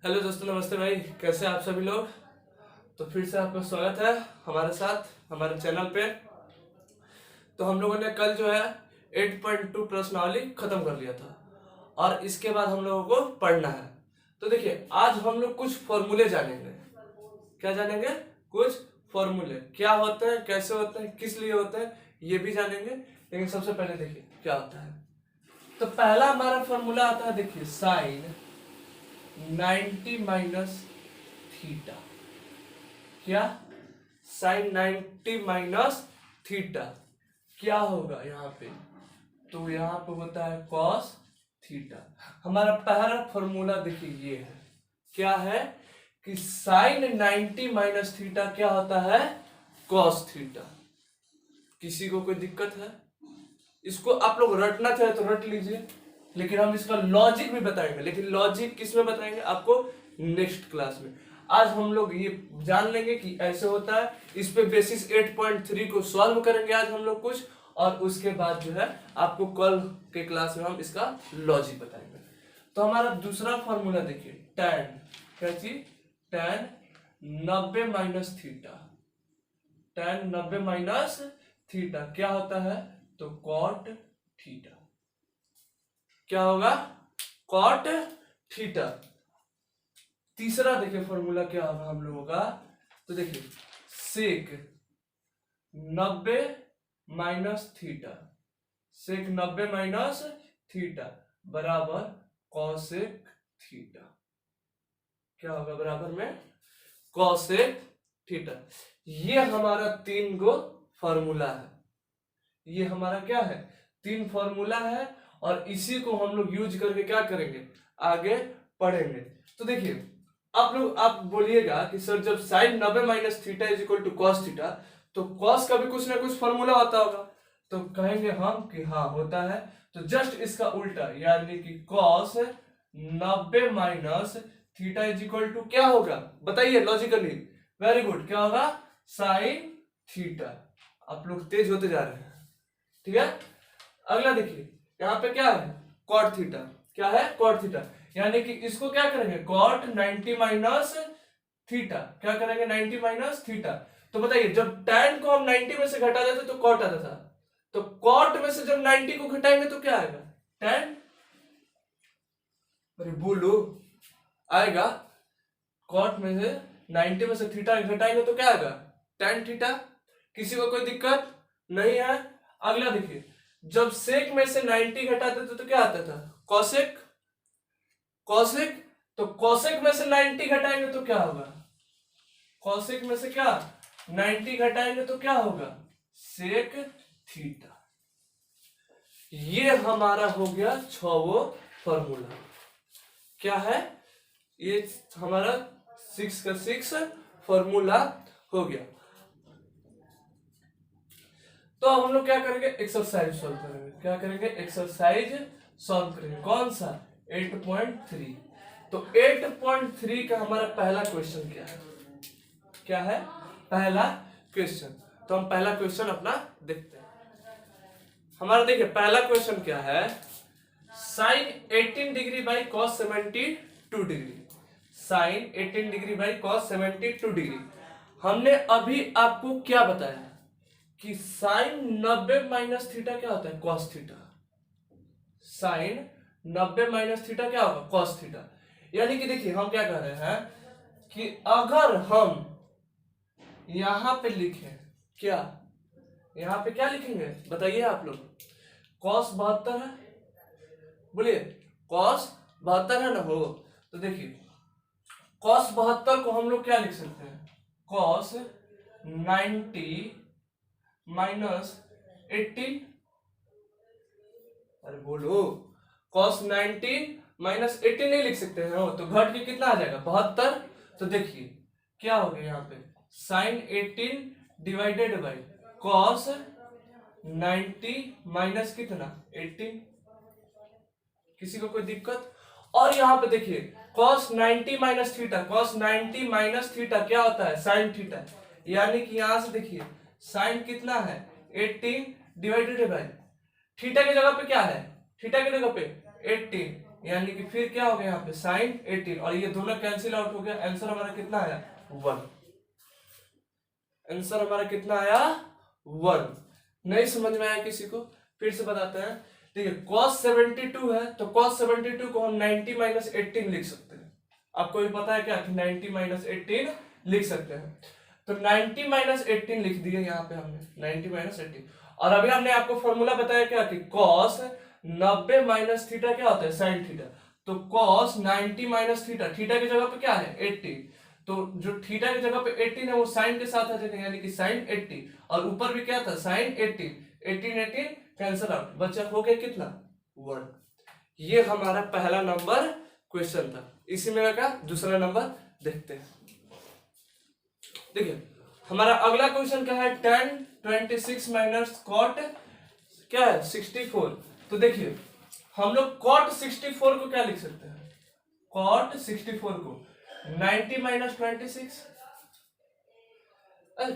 Hello दोस्तों, नमस्ते भाई। कैसे हैं आप सभी लोग। तो फिर से आपका स्वागत है हमारे साथ हमारे चैनल पे। तो हम लोगों ने कल जो है 8.2 प्रश्नावली खत्म कर लिया था और इसके बाद हम लोगों को पढ़ना है। तो देखिए, आज हम लोग कुछ फॉर्मूले जानेंगे। क्या जानेंगे? कुछ फॉर्मूले क्या होते हैं, कैसे होते हैं, किस लिए होते हैं, ये भी जानेंगे। लेकिन सबसे पहले देखिए क्या होता है। तो पहला हमारा फॉर्मूला आता है, देखिए, साइन 90 माइनस थीटा। क्या? साइन 90 माइनस थीटा क्या होगा यहाँ पे? तो यहाँ पे होता है कॉस थीटा। हमारा पहला फॉर्मूला देखिए ये है। क्या है कि साइन 90 माइनस थीटा क्या होता है? Cos theta. किसी को कोई दिक्कत है? इसको आप लोग रटना चाहे तो रट लीजिए, लेकिन हम इसका लॉजिक भी बताएंगे। लेकिन लॉजिक किस में बताएंगे आपको? नेक्स्ट क्लास में। आज हम लोग ये जान लेंगे कि ऐसे होता है। इस पे बेसिस 8.3 को सॉल्व करेंगे आज हम लोग कुछ, और उसके बाद जो है आपको कल के क्लास में हम इसका लॉजिक बताएंगे। तो हमारा दूसरा फॉर्मूला देखिए, tan। क्या चीज? tan 90 minus theta. tan 90 minus theta क्या होता है? तो कॉट थीटा। क्या होगा? Cot theta. तीसरा देखिए फॉर्मूला क्या होगा हम लोगों का। तो देखिए, सेक 90 माइनस थीटा। सेक 90 माइनस थीटा बराबर कॉसेक थीटा। क्या होगा बराबर में? Cosec theta. ये हमारा 3 गो फॉर्मूला है। ये हमारा क्या है? 3 फॉर्मूला है, और इसी को हम लोग यूज करके क्या करेंगे? आगे पढ़ेंगे। तो देखिए, आप बोलिएगा कि सर, जब sine 90 minus theta is equal to cos theta, तो कॉस का भी कुछ ना कुछ फॉर्मूला होता होगा। तो कहेंगे हम कि हाँ होता है। तो जस्ट इसका उल्टा, यानी कि cos 90 minus theta is equal to क्या होगा? बताइए लॉजिकली। Very good. क्या होगा? Sine theta. आप लोग तेज होते जा रहे हैं। ठीक है। अगला देखिए, यहाँ पे क्या है? Cot theta. क्या है? Cot theta. यानी कि इसको क्या करेंगे? Cot 90 minus theta. क्या करेंगे? 90 माइनस थीटा। तो बताइए, जब tan को हम 90 में से घटा देते तो कॉट आता था। तो कॉट में से जब 90 को घटाएंगे तो क्या आएगा? tan। अरे बोलो, आएगा। कॉट में से 90 में से थीटा घटाएंगे तो क्या आएगा? tan theta. किसी को कोई दिक्कत नहीं है? अगला देखिए, जब सेक में से 90 घटाते थे तो क्या आता था? कॉसेक। कॉसेक। तो कॉसेक में से 90 घटाएंगे तो क्या होगा? कॉसेक में से क्या 90 घटाएंगे तो क्या होगा? Sec theta. ये हमारा हो गया 6वां फॉर्मूला। क्या है ये? हमारा 6 का 6 फॉर्मूला हो गया। तो अब हम लोग क्या करेंगे? एक्सरसाइज सॉल्व करेंगे। क्या करेंगे? एक्सरसाइज सॉल्व करेंगे। कौन सा? 8.3। तो 8.3 का हमारा पहला क्वेश्चन क्या है? क्या है पहला क्वेश्चन? तो हम पहला क्वेश्चन अपना देखते हैं। हमारा देखिए पहला क्वेश्चन क्या है? Sine 18 degree by cos 72 degree. Sine 18 degree by cos 72 degree. हमने अभी आपको क्या बताया कि साइन 90 माइनस थीटा क्या होता है? Cos theta. Sine 90 minus theta क्या होगा? Cos theta. यानी कि देखिए, हम क्या कह रहे हैं कि अगर हम यहां पे लिखें, क्या यहां पे क्या लिखेंगे बताइए आप लोग? कॉस 72 है। बोलिए, कॉस 72 है ना हो। तो देखिए, कॉस 72 को हम लोग क्या लिख सकते हैं? Cos 90 minus 18। अरे बोलो, कॉस 90 माइनस 18 नहीं लिख सकते हैं हो, तो घट के कितना आ जाएगा? 72। तो देखिए क्या हो गया यहाँ पे? Sine 18 divided by cos 90 minus कितना? 18। किसी को कोई दिक्कत? और यहाँ पे देखिए, cos 90 minus theta. cos 90 minus theta क्या होता है? Sine theta. यानी कि यहां से देखिए, साइन कितना है? 18 डिवाइडेड बाई थीटा की जगह पे क्या है? थीटा की जगह पे 18। यानी कि फिर क्या हो गया यहाँ पे साइन 18 और ये दोनों कैंसिल आउट हो गया। आंसर हमारा कितना आया 1। आंसर हमारा कितना आया 1। नहीं समझ में आया किसी को फिर से बताते हैं। ठीक है, cos 72 है तो cos 72 को हम 90 माइनस 18 लिख सकते हैं। आपको भी पता है क्या कि 90 माइनस 18 लिख सकते हैं। तो 90 माइनस 18 लिख दिए यहाँ पे हमने 90 माइनस 18। और अभी हमने आपको फॉर्मूला बताया क्या कि cos 90 माइनस थीटा क्या होता है साइन थीटा। तो cos 90 माइनस थीटा, थीटा की जगह पे क्या है 80, तो जो थीटा की जगह पे 18 है वो साइन के साथ आ जाएगा यानी कि साइन 80 और ऊपर भी क्या था साइन 18 कैंसिल आउट, बचा हो गया कितना 1। ये हमारा पहला नंबर क्वेश्चन था। इसी में का दूसरा नंबर देखते हैं। देखिए हमारा अगला क्वेश्चन क्या है tan 26 माइनस cot क्या है 64। तो देखिए हम लोग cot 64 को क्या लिख सकते हैं, cot 64 को 90 माइनस 26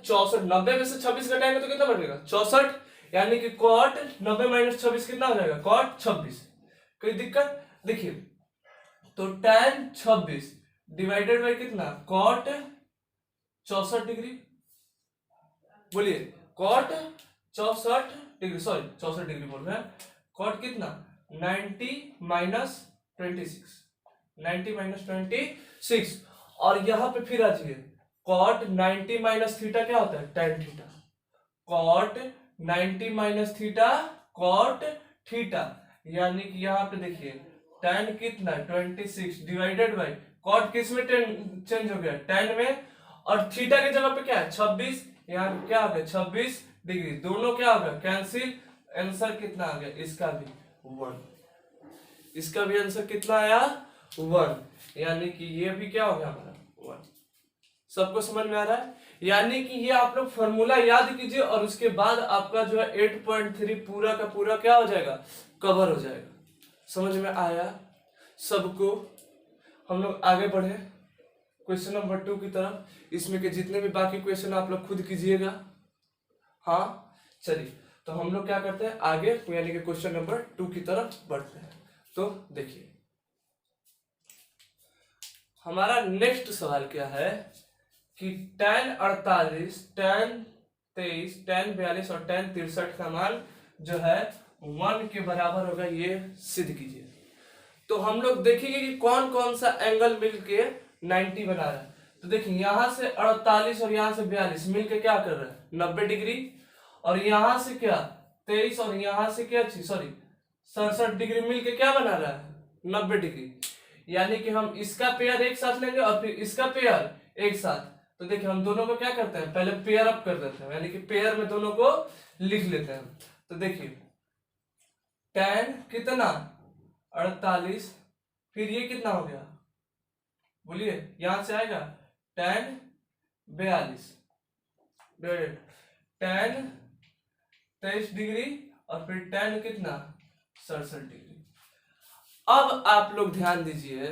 64, 90 में से 26 घटाएंगे तो कितना बचेगा 64, यानी कि cot 90 माइनस 26 कितना हो जाएगा cot 26। कोई दिक्कत, देखिए तो tan 26 डिवाइडेड बाय कितना cot 64 डिग्री, बोलिए cot 64 डिग्री, सॉरी 64 डिग्री बोल रहे हैं, cot कितना 90 माइनस 26, 90 माइनस 26। और यहां पे फिर आ जाइए cot 90 माइनस थीटा क्या होता है tan theta, cot 90 minus theta cot theta, यानी कि यहाँ पे देखिए tan कितना 26 डिवाइडेड बाय cot किस में चेंज हो गया tan में, और थीटा की जगह पे क्या है 26, यहाँ क्या हो गया 26 डिग्री, दोनों क्या हो गया कैंसिल, आंसर कितना आ गया इसका भी 1, इसका भी आंसर कितना आया 1, यानी कि ये भी क्या हो गया हमारा 1। सबको समझ में आ रहा है, यानी कि ये आप लोग फॉर्मूला याद कीजिए और उसके बाद आपका जो है 8.3 पूरा का पूरा क्या हो जाएगा कवर हो जाएगा। समझ में आया सबको। हम लोग आगे बढ़े क्वेश्चन नंबर 2 की तरफ। इसमें के जितने भी बाकी क्वेश्चन आप लोग खुद कीजिएगा। हाँ चलिए तो हम लोग क्या करते हैं आगे, यानी कि क्वेश्चन नंबर 2 की तरफ बढ़ते हैं। तो देखिए हमारा नेक्स्ट सवाल क्या है कि tan 48, tan 23, tan 42 और tan 63 का मान जो है 1 के बराबर होगा, ये सिद्ध कीजिए। तो हम लोग देखेंगे कि कौन कौन सा एंगल मिलके 90 बना रहा है। तो देखिए यहां से 48 और यहां से 42 मिलके क्या कर रहा है 90 डिग्री, और यहां से क्या 23 और यहां से क्या सॉरी 67 डिग्री मिलके क्या बना रहा है 90 डिग्री। यानी कि हम इसका पेयर एक साथ लेंगे और फिर इसका पेयर एक साथ। तो देखिए हम दोनों को क्या करते हैं पहले पेयर अप कर देते हैं, यानी कि पेयर में दोनों को लिख लेते हैं। तो देखिए tan कितना 48, फिर ये कितना हो गया बोलिए, यहां से आएगा tan 42 tan 23 डिग्री और फिर tan कितना 67 डिग्री। अब आप लोग ध्यान दीजिए,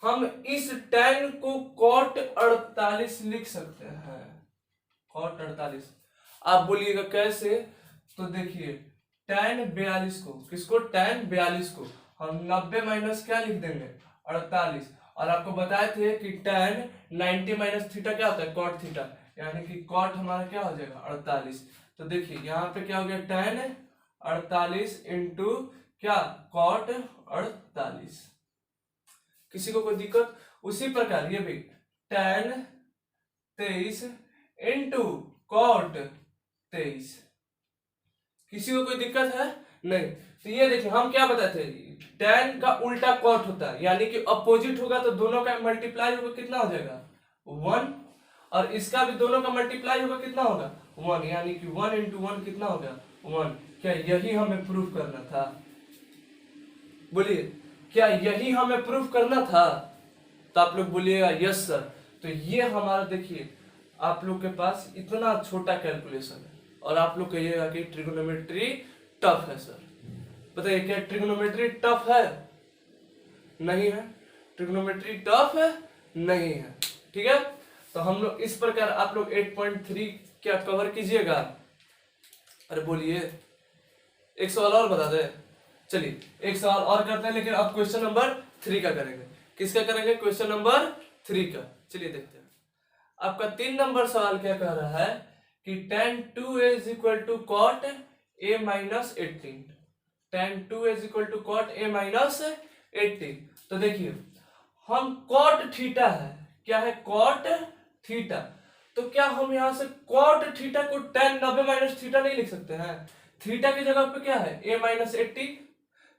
हम इस tan को cot 48 लिख सकते हैं, cot 48। आप बोलिएगा कैसे, तो देखिए tan 42 को, किसको tan 42 को हम 90 माइनस क्या लिख देंगे 48, और आपको बताए थे कि tan 90 माइनस थीटा क्या होता है cot थीटा, यानी कि cot हमारा क्या हो जाएगा 48। तो देखिए यहाँ पे क्या हो गया tan 48 इंटू क्या cot 48। किसी को कोई दिक्कत, उसी प्रकार ये भी tan 23 इंटू cot 23। किसी को कोई दिक्कत है नहीं। तो ये देखिए हम क्या बताते हैं tan का उल्टा cot होता है, यानी कि अपोजिट होगा तो दोनों का मल्टीप्लाई होगा कितना हो जाएगा 1, और इसका भी दोनों का मल्टीप्लाई होगा कितना होगा 1, यानी कि 1 इंटू 1 कितना होगा 1। क्या यही हमें प्रूफ करना था, बोलिए क्या यही हमें प्रूफ करना था। तो आप लोग बोलिएगा यस सर। तो ये हमारा देखिए आप लोग के पास इतना छोटा कैलकुलेशन है और आप लोग कहिएगा कि ट्रिग्नोमेट्री टफ है सर। बताइए क्या ट्रिग्नोमेट्री टफ है, नहीं है, ट्रिग्नोमेट्री टफ है नहीं है, ठीक है। तो हम लोग इस प्रकार आप लोग 8.3 क्या कवर कीजिएगा। अरे बोलिए एक सवाल और बता दे, चलिए एक सवाल और करते हैं, लेकिन अब क्वेश्चन नंबर 3 का करेंगे। किसका करेंगे? क्वेश्चन नंबर 3 का। चलिए देखते हैं आपका 3 नंबर सवाल क्या कह रहा है कि tan 2a is equal to cot a minus 18। tan 2a is equal to cot a minus 18। तो देखिए हम cot थीटा है, क्या है? cot theta. तो क्या हम यहां से cot थीटा को tan 90 माइनस थीटा नहीं लिख सकते हैं? थीटा की जगह पे क्या है? a minus 18।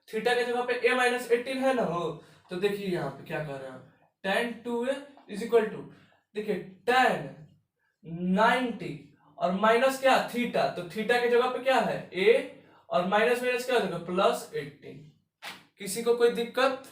थीटा की जगह पे a माइनस 18 है ना हो। तो देखिए यहाँ पे क्या कर रहे हैं, tan 2a is equal to, देखिए tan 90 और माइनस क्या? थीटा। तो थीटा की जगह पे क्या है? a और माइनस माइनस क्या हो जाएगा? प्लस 18। किसी को कोई दिक्कत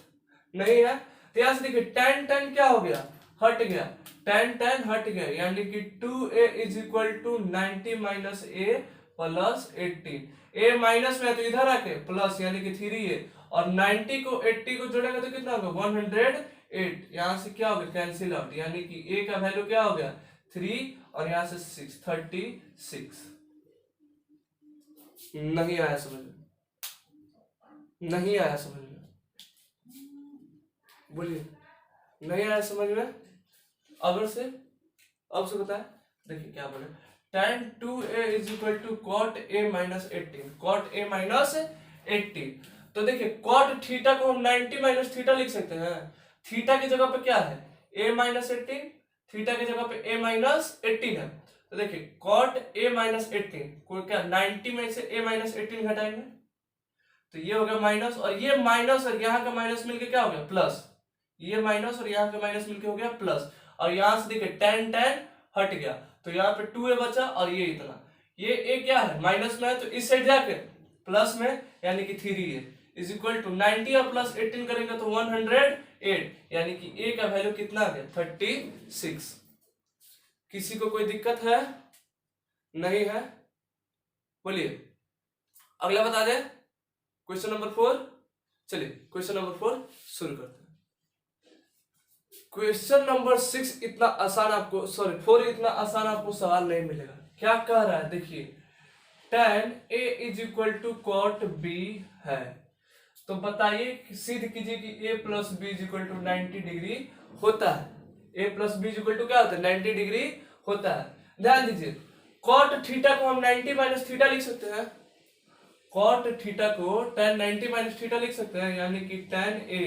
नहीं है? तो यहां से देखिए tan tan क्या हो गया? हट गया। tan tan हट गया, यानी कि 2a is equal to 90 minus a plus 18। a minus में है तो इधर आके प्लस, यानी कि 3a, और 90 को 80 को जोड़ेंगे तो कितना होगा? 108। यहां से क्या होगा? कैंसिल आउट, यानी कि a का वैल्यू क्या हो गया? 3 और यहां से 6, 36। नहीं आया समझ में? नहीं आया समझ में? बोलिए, नहीं आया समझ में? अगर से अब से बताए, देखिए क्या बोले, tan 2a is equal to cot a minus 18। cot a minus 18। तो देखिए cot थीटा को हम 90 माइनस थीटा लिख सकते हैं। थीटा की जगह पे क्या है? a minus 18। थीटा की जगह पे a माइनस 18 है। तो देखिए cot a माइनस 18 को क्या 90 में से a माइनस 18 घटाएंगे तो ये हो गया माइनस, और ये माइनस और यहाँ का माइनस मिलके क्या हो गया? प्लस। ये माइनस और यहाँ का माइनस मिलके हो गया प्लस। और यहाँ से देखिए tan tan हट गया, तो यहाँ पे 2a बचा, और ये इतना, ये a क्या है? माइनस में है, तो इस साइड जाके प्लस में, यानी कि 3a इज इक्वल टू 90 और प्लस 18 करेंगे तो 108, यानी कि a का वैल्यू कितना आ गया? 36। किसी को कोई दिक्कत है? नहीं है? बोलिए, अगला बता दे। Question number 4। चलिए क्वेश्चन नंबर 4 शुरू करते हैं। क्वेश्चन नंबर 6 इतना आसान आपको, सॉरी 4 इतना आसान आपको सवाल नहीं मिलेगा। क्या कह रहा है? देखिए tan a is equal to cot b है, तो बताइए, सिद्ध कीजिए कि a plus B is equal to 90 degree होता है। a plus B is equal to क्या होता है? 90 डिग्री होता है। ध्यान दीजिए cot थीटा को हम 90 माइनस थीटा लिख सकते हैं। cot थीटा को tan 90 माइनस थीटा लिख सकते हैं, यानी कि tan a,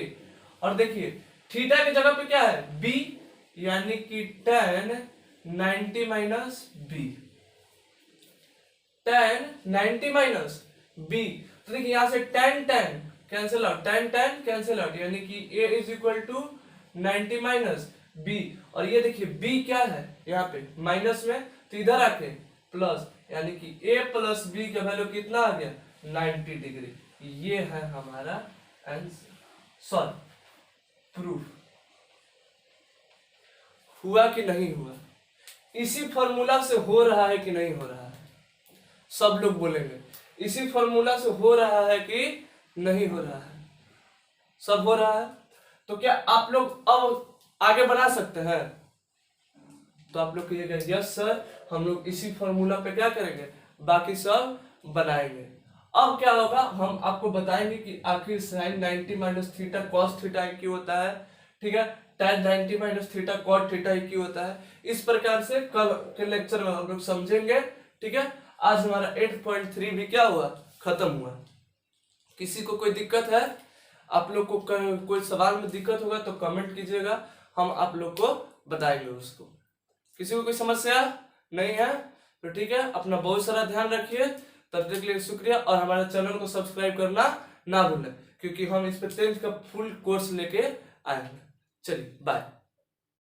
और देखिए थीटा की जगह पे क्या है? b, यानी कि tan 90 minus b। tan 90 minus b, तो देखिए यहां से tan tan cancel out, tan tan cancel out, यानी कि a is equal to 90 minus b, और ये देखिए b क्या है? यहाँ पे माइनस में, तो इधर आके प्लस, यानी कि a प्लस b का वैल्यू कितना आ गया? 90 डिग्री। ये है हमारा आंसर, सॉल्व, प्रूफ। हुआ कि नहीं हुआ? इसी फॉर्मूला से हो रहा है कि नहीं हो रहा है? सब लोग बोलेंगे इसी फॉर्मूला से हो रहा है कि नहीं हो रहा है? सब हो रहा है। तो क्या आप लोग अब आगे बढ़ा सकते हैं? तो आप लोग कहिएगा यस सर, हम लोग इसी फॉर्मूला पे क्या करेंगे? बाकी सब बनाएंगे। अब क्या होगा, हम आपको बताएंगे कि आखिर sin 90 minus theta cos theta क्यों होता है, ठीक है, tan 90 minus theta cot theta क्यों होता है। इस प्रकार से कल के लेक्चर में हम लोग समझेंगे, ठीक है। आज हमारा 8.3 भी क्या हुआ? खत्म हुआ। किसी को कोई दिक्कत है? आप लोग को कोई सवाल में दिक्कत होगा तो कमेंट कीजिएगा, हम आप लोग को बताएंगे उसको। किसी को कोई समस्या नहीं है तो ठीक है, अपना बहुत सारा ध्यान रखिए। तब तक के लिए शुक्रिया, और हमारे चैनल को सब्सक्राइब करना ना भूलें, क्योंकि हम इस पे 10th का फुल कोर्स लेके आएंगे। चलिए बाय।